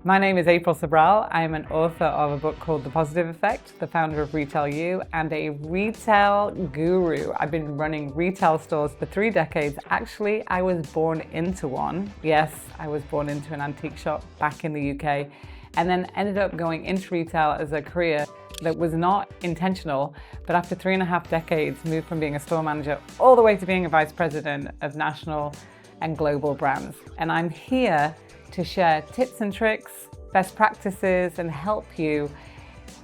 My name is April Sabral. I'm an author of a book called The Positive Effect, the founder of Retail U, and a retail guru. I've been running retail stores for 3 decades. Actually, I was born into one. Yes, I was born into an antique shop back in the UK, and then ended up going into retail as a career that was not intentional, but after 3.5 decades, moved from being a store manager all the way to being a vice president of national and global brands. And I'm here to share tips and tricks, best practices, and help you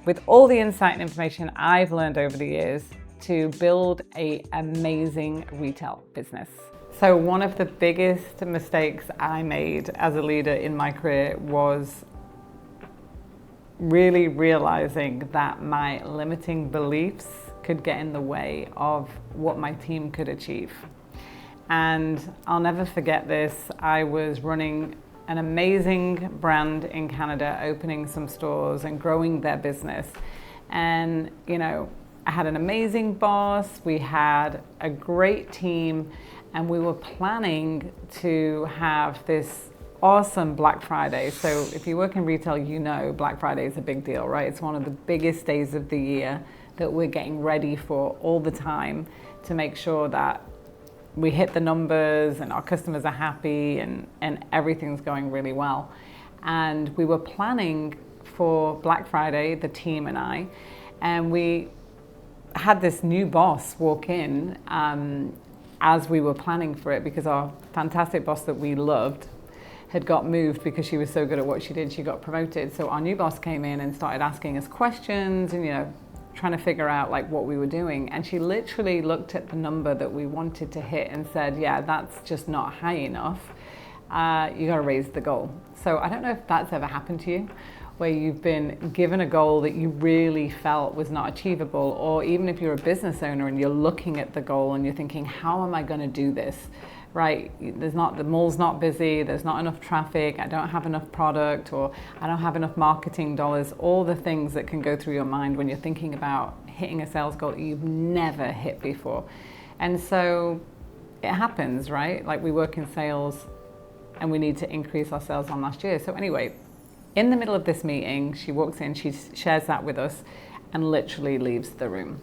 with all the insight and information I've learned over the years to build an amazing retail business. So one of the biggest mistakes I made as a leader in my career was really realizing that my limiting beliefs could get in the way of what my team could achieve. And I'll never forget this. I was running an amazing brand in Canada, opening some stores and growing their business. And, I had an amazing boss, we had a great team, and we were planning to have this awesome Black Friday. So if you work in retail, Black Friday is a big deal, right? It's one of the biggest days of the year that we're getting ready for all the time to make sure that we hit the numbers and our customers are happy and everything's going really well. And we were planning for Black Friday, the team and I, and we had this new boss walk in as we were planning for it, because our fantastic boss that we loved had got moved because she was so good at what she did. She got promoted. So our new boss came in and started asking us questions and, trying to figure out what we were doing. And she literally looked at the number that we wanted to hit and said, yeah, that's just not high enough. You gotta raise the goal. So I don't know if that's ever happened to you, where you've been given a goal that you really felt was not achievable, or even if you're a business owner and you're looking at the goal and you're thinking, how am I gonna do this? Right, the mall's not busy, there's not enough traffic, I don't have enough product, or I don't have enough marketing dollars, all the things that can go through your mind when you're thinking about hitting a sales goal that you've never hit before. And so it happens, right? Like, we work in sales and we need to increase our sales on last year. So anyway, in the middle of this meeting, she walks in, she shares that with us and literally leaves the room.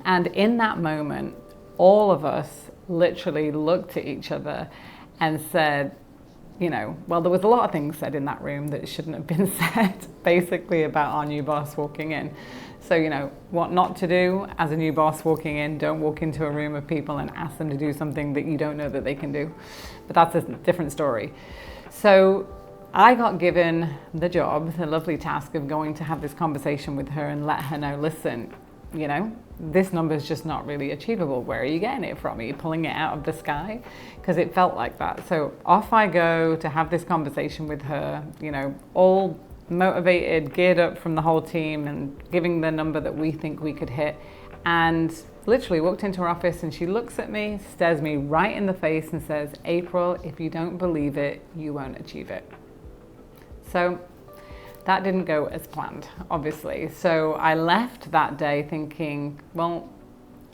And in that moment, all of us literally looked at each other and said, well, there was a lot of things said in that room that shouldn't have been said, basically about our new boss walking in. So, what not to do as a new boss walking in: don't walk into a room of people and ask them to do something that you don't know that they can do. But that's a different story. So I got given the job, the lovely task of going to have this conversation with her and let her know, listen, this number is just not really achievable. Where are you getting it from? Are you pulling it out of the sky? Because it felt like that. So off I go to have this conversation with her, all motivated, geared up from the whole team and giving the number that we think we could hit. And literally walked into her office and she looks at me, stares me right in the face and says, April, if you don't believe it, you won't achieve it. So that didn't go as planned, obviously. So I left that day thinking, well,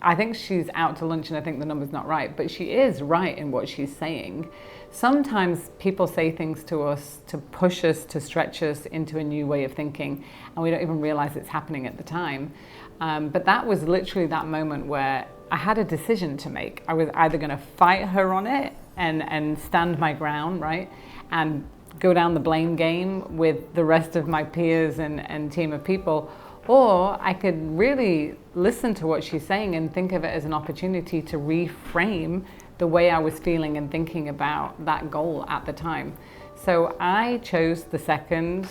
I think she's out to lunch and I think the number's not right, but she is right in what she's saying. Sometimes people say things to us to push us, to stretch us into a new way of thinking, and we don't even realize it's happening at the time. But that was literally that moment where I had a decision to make. I was either gonna fight her on it and stand my ground, right? And go down the blame game with the rest of my peers and team of people, or I could really listen to what she's saying and think of it as an opportunity to reframe the way I was feeling and thinking about that goal at the time. So I chose the second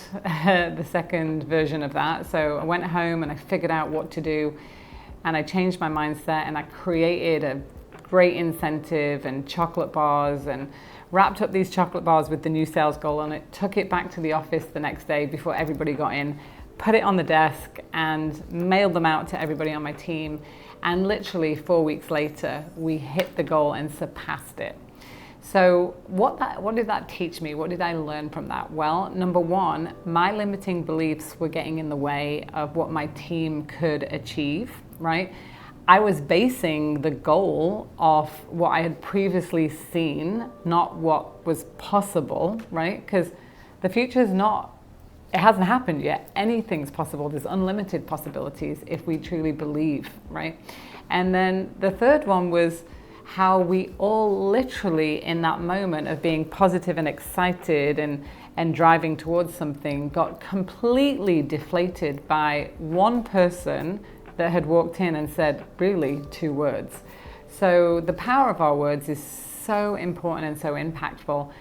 version of that. So I went home and I figured out what to do, and I changed my mindset and I created a great incentive and chocolate bars and wrapped up these chocolate bars with the new sales goal on it, took it back to the office the next day before everybody got in, put it on the desk and mailed them out to everybody on my team. And literally 4 weeks later, we hit the goal and surpassed it. So what did that teach me? What did I learn from that? Well, number one, my limiting beliefs were getting in the way of what my team could achieve, right? I was basing the goal off what I had previously seen, not what was possible, right? Because the future is not, it hasn't happened yet. Anything's possible. There's unlimited possibilities if we truly believe, right? And then the third one was how we all literally in that moment of being positive and excited and driving towards something got completely deflated by one person that had walked in and said really 2 words. So the power of our words is so important and so impactful.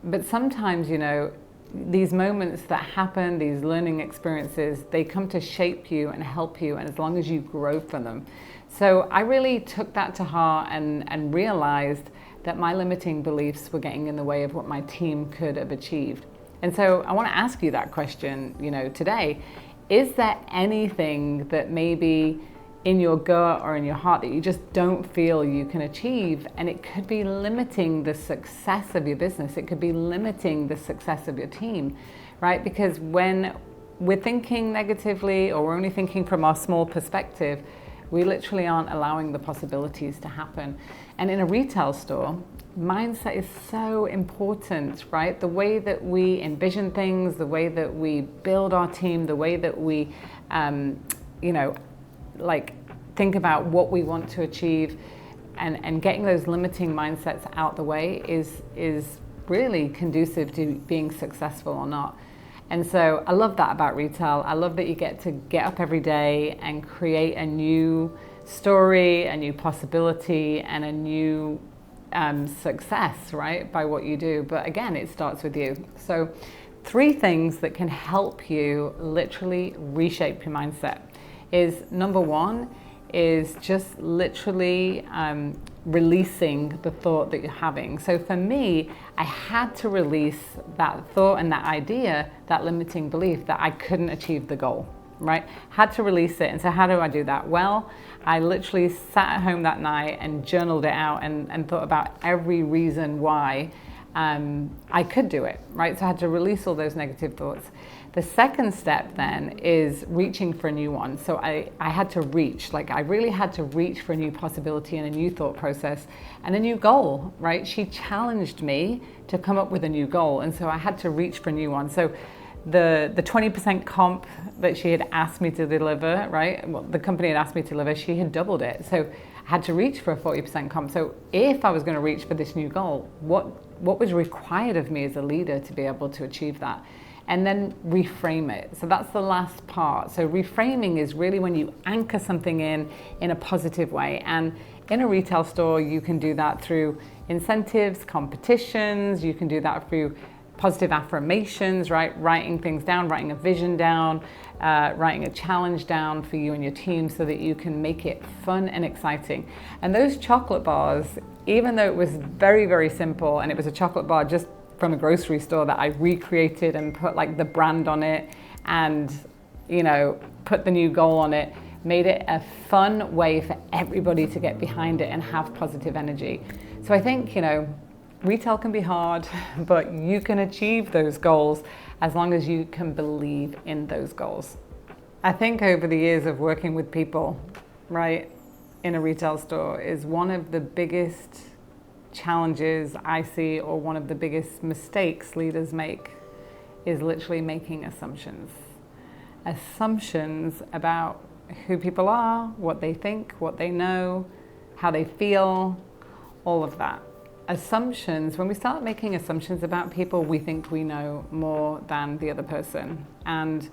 But sometimes, you know, these moments that happen, these learning experiences, they come to shape you and help you, and as long as you grow from them. So I really took that to heart and realized that my limiting beliefs were getting in the way of what my team could have achieved. And so I want to ask you that question, you know, today. Is there anything that maybe in your gut or in your heart that you just don't feel you can achieve? And it could be limiting the success of your business. It could be limiting the success of your team, right? Because when we're thinking negatively or we're only thinking from our small perspective, we literally aren't allowing the possibilities to happen. And in a retail store, mindset is so important, right? The way that we envision things, the way that we build our team, the way that we, you know, like think about what we want to achieve, and getting those limiting mindsets out the way is really conducive to being successful or not. And so I love that about retail. I love that you get to get up every day and create a new story, a new possibility, and a new success, right, by what you do. But again, it starts with you. So 3 things that can help you literally reshape your mindset is, number 1 is just literally releasing the thought that you're having. So for me, I had to release that thought and that idea, that limiting belief that I couldn't achieve the goal, right? Had to release it. And so how do I do that? Well, I literally sat at home that night and journaled it out and thought about every reason why I could do it, right? So I had to release all those negative thoughts. The second step then is reaching for a new one. So I had to reach, like I really had to reach for a new possibility and a new thought process and a new goal, right? She challenged me to come up with a new goal. And so I had to reach for a new one. So the 20% comp that she had asked me to deliver, right? Well, the company had asked me to deliver, she had doubled it. So I had to reach for a 40% comp. So if I was going to reach for this new goal, what was required of me as a leader to be able to achieve that? And then reframe it. So that's the last part. So reframing is really when you anchor something in a positive way. And in a retail store, you can do that through incentives, competitions. You can do that through positive affirmations, right? Writing things down, writing a vision down, writing a challenge down for you and your team so that you can make it fun and exciting. And those chocolate bars, even though it was very, very simple, and it was a chocolate bar just from a grocery store that I recreated and put like the brand on it and, you know, put the new goal on it, made it a fun way for everybody to get behind it and have positive energy. So I think, you know, retail can be hard, but you can achieve those goals as long as you can believe in those goals. I think over the years of working with people, right, in a retail store is one of the biggest challenges I see, or one of the biggest mistakes leaders make, is literally making assumptions. Assumptions about who people are, what they think, what they know, how they feel, all of that. Assumptions, when we start making assumptions about people, we think we know more than the other person. And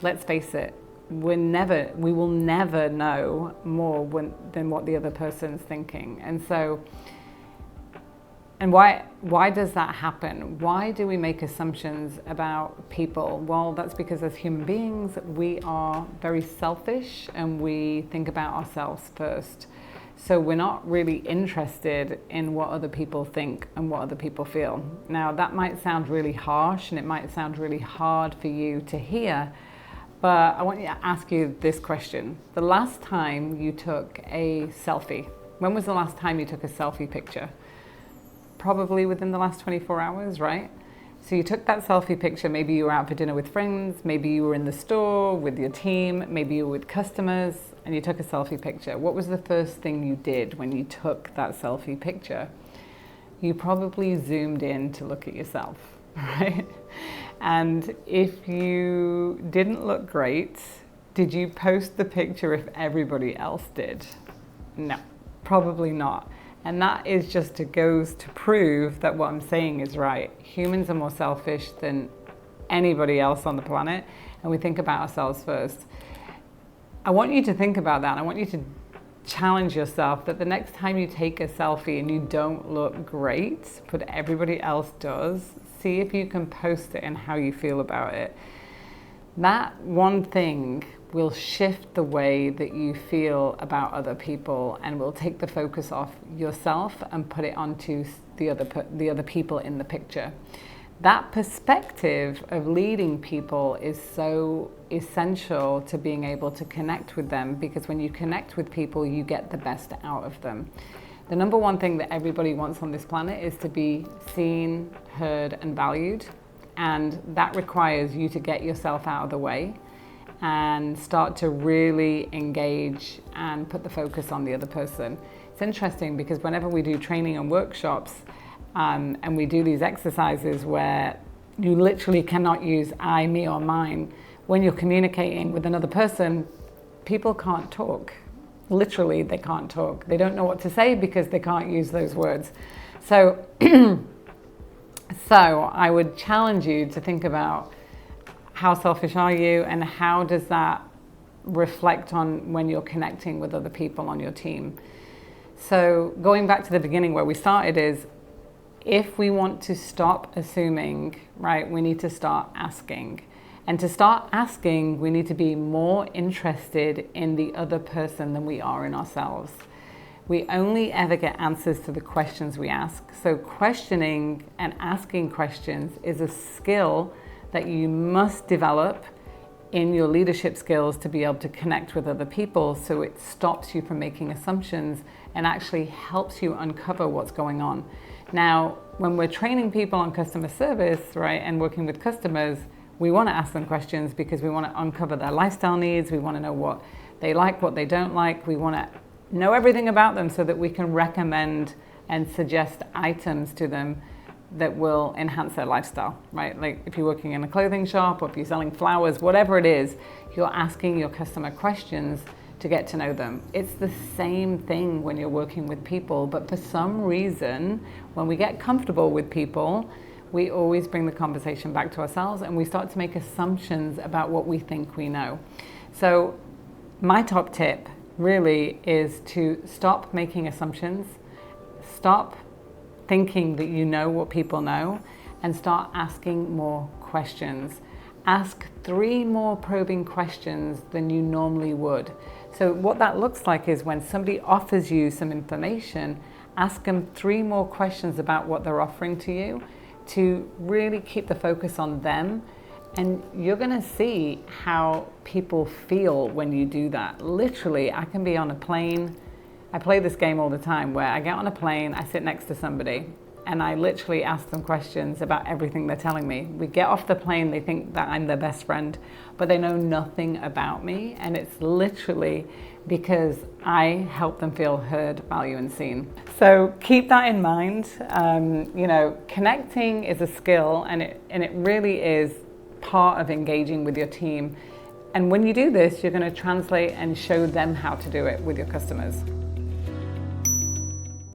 let's face it, we will never know more than what the other person's thinking. And so, and why does that happen? Why do we make assumptions about people? Well, that's because as human beings, we are very selfish and we think about ourselves first. So we're not really interested in what other people think and what other people feel. Now, that might sound really harsh and it might sound really hard for you to hear, but I want you to ask you this question. The last time you took a selfie, when was the last time you took a selfie picture? Probably within the last 24 hours, right? So you took that selfie picture, maybe you were out for dinner with friends, maybe you were in the store with your team, maybe you were with customers, and you took a selfie picture. What was the first thing you did when you took that selfie picture? You probably zoomed in to look at yourself, right? And if you didn't look great, did you post the picture if everybody else did? No, probably not. And that is just goes to prove that what I'm saying is right. Humans are more selfish than anybody else on the planet, and we think about ourselves first. I want you to think about that. I want you to challenge yourself that the next time you take a selfie and you don't look great, but everybody else does, see if you can post it and how you feel about it. That one thing will shift the way that you feel about other people and will take the focus off yourself and put it onto the other people in the picture. That perspective of leading people is so essential to being able to connect with them, because when you connect with people, you get the best out of them. The number one thing that everybody wants on this planet is to be seen, heard, and valued. And that requires you to get yourself out of the way and start to really engage and put the focus on the other person. It's interesting because whenever we do training and workshops, and we do these exercises where you literally cannot use I, me, or mine. When you're communicating with another person, people can't talk. Literally, they can't talk. They don't know what to say because they can't use those words. So, so I would challenge you to think about how selfish are you and how does that reflect on when you're connecting with other people on your team. So going back to the beginning where we started is, if we want to stop assuming, right, we need to start asking. And to start asking, we need to be more interested in the other person than we are in ourselves. We only ever get answers to the questions we ask. So questioning and asking questions is a skill that you must develop in your leadership skills to be able to connect with other people, so it stops you from making assumptions and actually helps you uncover what's going on. Now, when we're training people on customer service, right, and working with customers, we want to ask them questions because we want to uncover their lifestyle needs. We want to know what they like, what they don't like. We want to know everything about them so that we can recommend and suggest items to them that will enhance their lifestyle, right? Like if you're working in a clothing shop or if you're selling flowers, whatever it is, you're asking your customer questions to get to know them. It's the same thing when you're working with people, but for some reason, when we get comfortable with people, we always bring the conversation back to ourselves and we start to make assumptions about what we think we know. So my top tip really is to stop making assumptions, stop thinking that you know what people know, and start asking more questions. Ask 3 more probing questions than you normally would. So what that looks like is when somebody offers you some information, ask them 3 more questions about what they're offering to you to really keep the focus on them. And you're gonna see how people feel when you do that. Literally, I can be on a plane. I play this game all the time where I get on a plane, I sit next to somebody, and I literally ask them questions about everything they're telling me. We get off the plane, they think that I'm their best friend, but they know nothing about me, and it's literally because I help them feel heard, valued, and seen. So keep that in mind. You know, connecting is a skill, and it really is part of engaging with your team. And when you do this, you're going to translate and show them how to do it with your customers.